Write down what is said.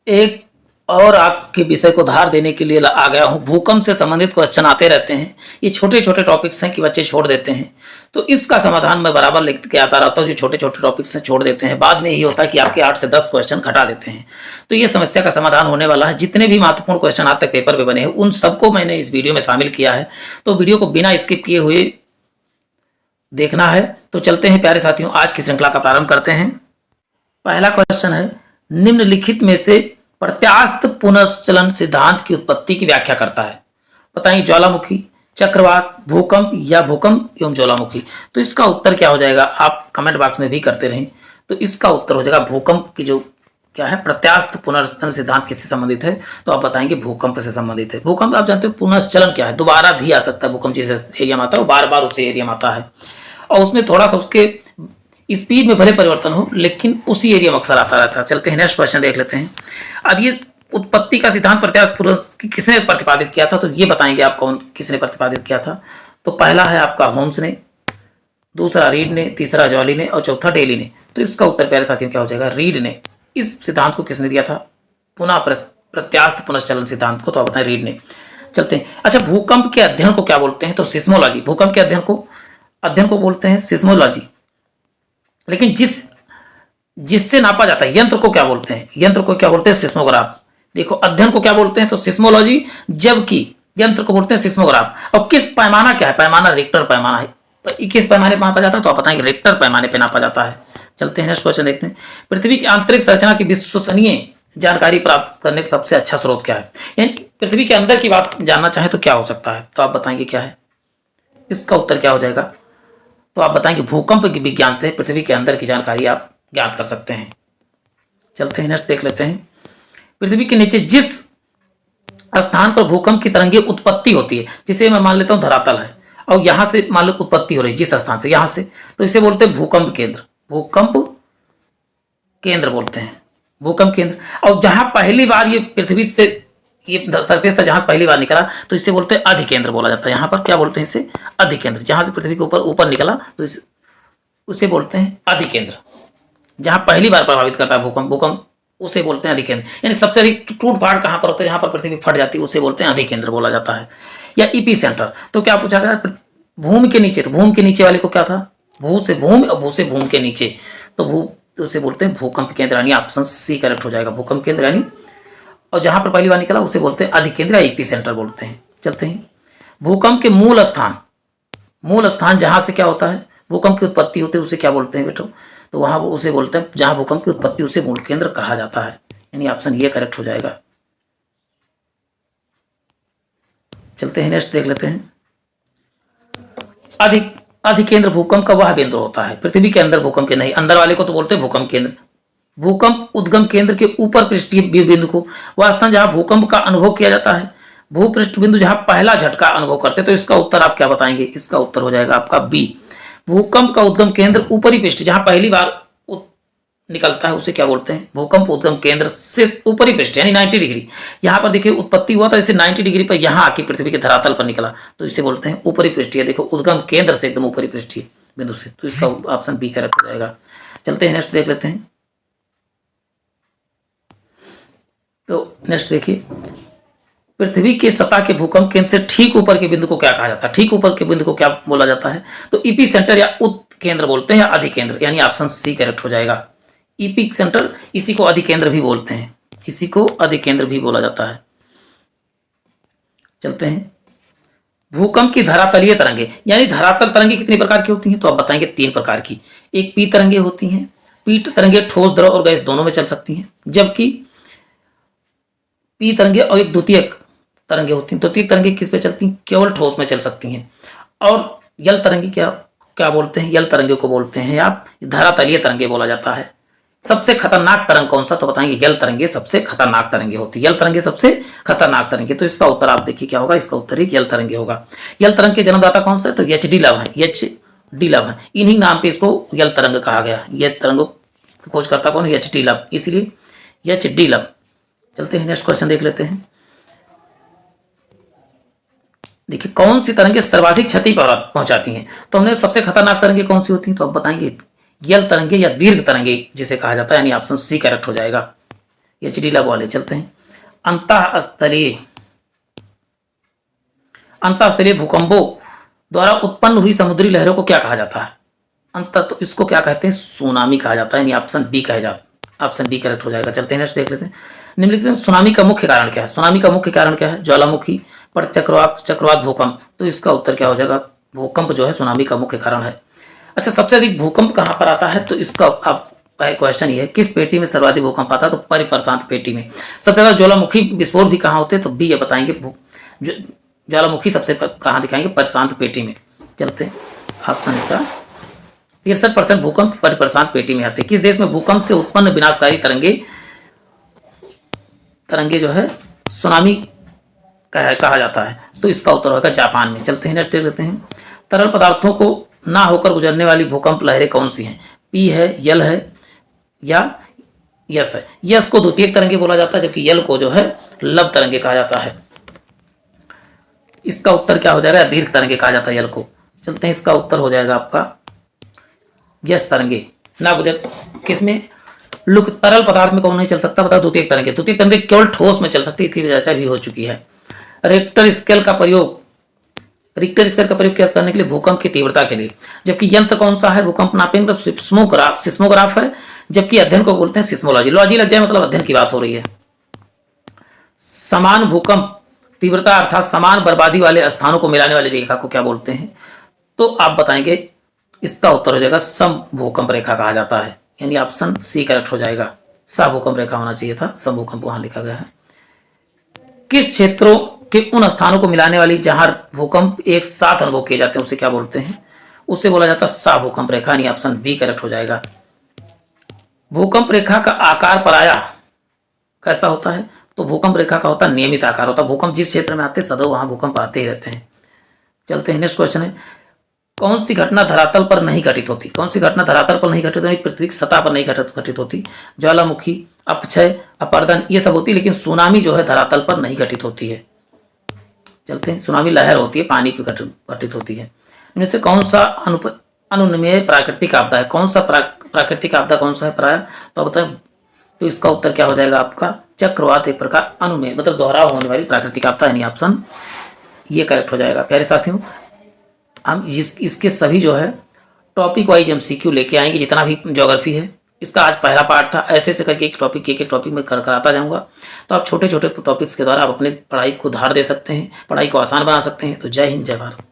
एक और आपके विषय को धार देने के लिए आ गया हूँ। भूकंप से संबंधित क्वेश्चन आते रहते हैं। ये छोटे छोटे टॉपिक्स हैं कि बच्चे छोड़ देते हैं, तो इसका समाधान मैं बराबर लिख के आता रहता हूँ। जो छोटे छोटे टॉपिक्स हैं छोड़ देते हैं, बाद में यही होता है कि आपके 8 से 10 क्वेश्चन घटा देते हैं। तो ये समस्या का समाधान होने वाला है। जितने भी महत्वपूर्ण क्वेश्चन आज तक पेपर पे बने हैं उन सबको मैंने इस वीडियो में शामिल किया है, तो वीडियो को बिना स्किप किए हुए देखना है। तो चलते हैं प्यारे साथियों, आज की श्रृंखला का प्रारंभ करते हैं। पहला क्वेश्चन है, निम्नलिखित में से प्रत्यास्थ पुनर्चलन सिद्धांत की उत्पत्ति की व्याख्या करता है। बताइए, ज्वालामुखी, चक्रवात, भूकंप या भूकंप एवं ज्वालामुखी। तो इसका उत्तर क्या हो जाएगा, आप कमेंट बॉक्स में भी करते रहें। तो इसका उत्तर हो जाएगा भूकंप की जो क्या है, प्रत्यास्थ पुनर्चलन सिद्धांत किससे संबंधित है, तो आप बताएंगे भूकंप से संबंधित है। भूकंप आप जानते हो पुनर्चलन क्या है, दोबारा भी आ सकता है। भूकंप जिस एरिया में आता है वो बार बार उसी एरिया में आता है और उसमें थोड़ा सा उसके स्पीड में भले परिवर्तन हो लेकिन उसी एरिया में अक्सर आता रहता है। चलते हैं नेक्स्ट क्वेश्चन देख लेते हैं। अब ये उत्पत्ति का सिद्धांत प्रत्यास्थ किसने प्रतिपादित किया था, तो ये बताएंगे आप कौन किसने प्रतिपादित किया था। तो पहला है आपका होम्स ने, दूसरा रीड ने, तीसरा जॉली ने और चौथा डेली ने। तो इसका उत्तर प्यारे साथियों क्या हो जाएगा, रीड ने। इस सिद्धांत को किसने दिया था, पुनः प्रत्यास्थ पुनर्चलन सिद्धांत को, तो आप बताएं रीड ने। चलते हैं। अच्छा, भूकंप के अध्ययन को क्या बोलते हैं, तो सिस्मोलॉजी। भूकंप के अध्ययन को बोलते हैं सिस्मोलॉजी। लेकिन जिससे नापा जाता है यंत्र को क्या बोलते हैं, यंत्र को क्या बोलते हैं, सिस्मोग्राफ। देखो, अध्ययन को क्या बोलते हैं, तो सिस्मोलॉजी, जबकि यंत्र को बोलते हैं सिस्मोग्राफ। और किस पैमाना क्या है, पैमाना रिक्टर पैमाना है। किस पैमाने पर नापा जाता है, तो आप बताएंगे रिक्टर पैमाने पर नापा जाता है। चलते हैं नेक्स्ट क्वेश्चन देखते हैं। पृथ्वी की आंतरिक संरचना की विश्वसनीय जानकारी प्राप्त करने का सबसे अच्छा स्रोत क्या है, यानी पृथ्वी के अंदर की बात जानना चाहें तो क्या हो सकता है, तो आप बताएंगे क्या है। इसका उत्तर क्या हो जाएगा, तो आप बताएंगे भूकंप के विज्ञान से पृथ्वी के अंदर की जानकारी आप ज्ञात कर सकते हैं। चलते हैं नेक्स्ट देख लेते हैं। पृथ्वी के नीचे जिस स्थान पर भूकंप की तरंगे उत्पत्ति होती है, जिसे मैं मान लेता हूं धरातल है और यहां से मान लो उत्पत्ति हो रही है जिस स्थान से, यहां से, तो इसे बोलते हैं भूकंप केंद्र। भूकंप केंद्र बोलते हैं, भूकंप केंद्र। और जहां पहली बार ये पृथ्वी से ये सरफेस था, जहां पहली बार निकला, तो इसे बोलते हैं अधिकेंद्र बोला जाता है। यहां पर क्या बोलते हैं, इसे अधिकेंद्र। जहां से पृथ्वी के ऊपर निकला तो उसे बोलते हैं अधिकेंद्र। जहां पहली बार प्रभावित करता है भूकंप उसे बोलते हैं अधिकेंद्र। यानी सबसे अधिक टूट फाड़ कहां पर होता है, जहां पर पृथ्वी फट जाती है उसे बोलते हैं अधिकेंद्र बोला जाता है, या इपी सेंटर। तो क्या पूछा गया, भूमि के नीचे, तो भूमि के नीचे वाले को क्या था, भू से भूमि और भू से भूमि के नीचे, तो उसे बोलते हैं भूकंप केंद्र, यानी ऑप्शन सी करेक्ट हो जाएगा, भूकंप केंद्र। यानी और जहां पर पहली बार निकला उसे बोलते हैं अधिकेंद्र या एपी सेंटर बोलते हैं। चलते हैं। भूकंप के मूल स्थान जहां से क्या होता है, भूकंप की उत्पत्ति होती है उसे क्या बोलते हैं बेटो, तो वहां उसे बोलते हैं जहां भूकंप की उत्पत्ति उसे मूल केंद्र कहा जाता है, यानी ऑप्शन ये करेक्ट हो जाएगा। चलते हैं नेक्स्ट देख लेते हैं। अधिकेंद्र भूकंप का वह बिंदु होता है पृथ्वी के अंदर, भूकंप के नहीं, अंदर वाले को तो बोलते हैं भूकंप केंद्र। भूकंप उद्गम केंद्र के ऊपर पृष्ठीय बिंदु को, वह स्थान जहां भूकंप का अनुभव किया जाता है। भूपृष्ठ बिंदु जहां पहला झटका अनुभव करते, तो इसका उत्तर आप क्या बताएंगे, इसका उत्तर हो जाएगा आपका बी। भूकंप का उद्गम केंद्र ऊपरी पृष्ठ, जहां पहली बार निकलता है उसे क्या बोलते हैं, भूकंप उद्गम केंद्र से ऊपरी पृष्ठ, यानी 90 डिग्री। यहां पर देखिए उत्पत्ति हुआ था, इसे 90 डिग्री पर यहां आके पृथ्वी के धरातल पर निकला, तो इसे बोलते हैं ऊपरी पृष्ठीय। देखो, उद्गम केंद्र से एकदम ऊपरी पृष्ठीय बिंदु से, तो इसका ऑप्शन बी करेक्ट हो जाएगा। चलते हैं नेक्स्ट देख लेते हैं। तो नेक्स्ट देखिए, पृथ्वी के सतह के भूकंप केंद्र से ठीक ऊपर के बिंदु को क्या कहा जाता है, ठीक ऊपर के बिंदु को क्या बोला जाता है, तो ईपी सेंटर या उत्केंद्र बोलते हैं, या अधिकेंद्र, यानी ऑप्शन सी करेक्ट हो जाएगा। ईपी सेंटर, इसी को अधिकेंद्र भी बोलते हैं, इसी को अधिकेंद्र भी बोला जाता है। चलते हैं। भूकंप की धरातलीय तरंगे, यानी धरातल तरंगे कितनी प्रकार की होती हैं, तो आप बताएंगे 3 प्रकार की। एक पी तरंगे होती हैं, पी तरंगे ठोस, द्रव और गैस दोनों में चल सकती हैं, जबकि पी तरंगे और एक द्वितीयक तरंगे होती हैं। द्वितीयक तरंगे किस पे चलती हैं, केवल ठोस में चल सकती हैं। और यल तरंगे क्या बोलते हैं, यल तरंगे को बोलते हैं आप धरातलीय तरंगे बोला जाता है। सबसे खतरनाक तरंग कौन सा, तो बताएंगे यल तरंगे सबसे खतरनाक तरंगे होती है, यल तरंगे सबसे खतरनाक तरंगे। तो इसका उत्तर आप देखिए क्या होगा, इसका उत्तर ही यल तरंगे होगा। यल तरंग के जन्मदाता कौन सा है, तो एचडी लव है, एचडी लव है, इन्हीं नाम पे इसको यल तरंग कहा गया। ये तरंगों की खोज करता कौन, एचडी लव, इसलिए एचडी लव। चलते हैं नेक्स्ट क्वेश्चन देख लेते हैं। देखिए, कौन सी तरंगे सर्वाधिक क्षति पहुंचाती हैं, तो हमने सबसे खतरनाक तरंगे कौन सी होती हैं, तो आप बताएंगे यल तरंगे या दीर्घ तरंगे जिसे कहा जाता है, यानी ऑप्शन सी करेक्ट हो जाएगा। एचडी लैब वाले। चलते हैं अंतःस्थलीय भूकंपों द्वारा उत्पन्न हुई समुद्री लहरों को क्या कहा जाता है? तो इसको क्या कहते हैं? सुनामी कहा जाता है, यानी ऑप्शन बी करेक्ट हो जाएगा। चलते हैं नेक्स्ट देख लेते हैं। निम्नलिखित में सुनामी का मुख्य कारण क्या है? सुनामी का मुख्य कारण क्या है? ज्वालामुखी, पर चक्रवात, भूकंप। तो इसका उत्तर क्या हो जाएगा? भूकंप जो है सुनामी का मुख्य कारण है। अच्छा, सबसे अधिक भूकंप कहां पर आता है? तो इसका आप क्वेश्चन ये है, किस पेटी में सर्वाधिक भूकंप आता है? तो परिप्रशांत पेटी में। सबसे ज्यादा ज्वालामुखी विस्फोट भी कहां होते हैं? तो बी ये बताएंगे, ज्वालामुखी सबसे कहां दिखाएंगे? प्रशांत पेटी में। चलते हैं ऑप्शन का 63% भूकंप परिप्रशांत पेटी में आते हैं। किस देश में भूकंप से उत्पन्न विनाशकारी तरंगे जो है सुनामी कहा जाता है? तो इसका उत्तर होगा जापान में। चलते हैं नेक्स्ट देख लेते हैं। तरल पदार्थों को ना होकर गुजरने वाली भूकंप लहरें कौन सी हैं? पी है, यल है या यस है? यस को द्वितीयक तरंगे बोला जाता है, जबकि यल को जो है लव तरंगे कहा जाता है। इसका उत्तर क्या हो जाएगा? दीर्घ तरंगे कहा जाता है यल को। चलते हैं, इसका उत्तर हो जाएगा आपका यस तरंगे। ना गुजर किसमें? लुक तरल पदार्थ में कौन नहीं चल सकता? बताओ, द्वितीयक तरंगे। द्वितीयक तरंगे केवल ठोस में चल सकती है, इसकी चर्चा भी हो चुकी है। रिक्टर स्केल का प्रयोग क्या करने के लिए? भूकंप की तीव्रता के लिए। जबकि यंत्र कौन सा है भूकंप नापने का? सिस्मोग्राफ है, जबकि अध्ययन को बोलते हैं सिस्मोलॉजी। लॉजी लग जाए मतलब अध्ययन की बात हो रही है। समान भूकंप तीव्रता अर्थात समान बर्बादी वाले स्थानों को मिलाने वाली रेखा को क्या बोलते हैं? तो आप बताएंगे, इसका उत्तर हो जाएगा सम भूकंप रेखा कहा जाता है, यानी ऑप्शन सी करेक्ट हो जाएगा। सम भूकंप रेखा होना चाहिए था, सम भूकंप वहां लिखा गया है। किस क्षेत्रों के उन स्थानों को मिलाने वाली जहां भूकंप एक साथ अनुभव किए जाते हैं उसे क्या बोलते हैं? उसे बोला जाता है सा भूकंप रेखा, यानी ऑप्शन बी करेक्ट हो जाएगा। भूकंप रेखा का आकार पराया कैसा होता है? तो भूकंप रेखा का होता है नियमित आकार होता है। भूकंप जिस क्षेत्र में आते हैं सदैव वहां भूकंप आते ही रहते हैं। चलते हैं नेक्स्ट क्वेश्चन है, कौन सी घटना धरातल पर नहीं घटित होती? कौन सी घटना धरातल पर नहीं घटित होती? पृथ्वी की सतह पर नहीं घटित होती। ज्वालामुखी, अपक्षय, अपरदन ये सब होती है, लेकिन सुनामी जो है धरातल पर नहीं घटित होती है। चलते हैं, सुनामी लहर होती है, पानी पर घटित होती है। इनमें से कौन सा अनुन्मेय प्राकृतिक आपदा है? कौन सा प्राकृतिक आपदा कौन सा है प्राय? तो बताएं, तो इसका उत्तर क्या हो जाएगा आपका? चक्रवात एक प्रकार अनुमेय मतलब दोहराव होने वाली प्राकृतिक आपदा, यानी ऑप्शन ये करेक्ट हो जाएगा। प्यारे साथियों, हम इसके सभी जो है टॉपिक वाइज एमसीक्यू लेके आएंगे, जितना भी ज्योग्राफी है। इसका आज पहला पार्ट था, ऐसे करके एक टॉपिक में कराता जाऊंगा। तो आप छोटे छोटे टॉपिक्स के द्वारा आप अपनी पढ़ाई को उधार दे सकते हैं, पढ़ाई को आसान बना सकते हैं। तो जय हिंद, जय भारत।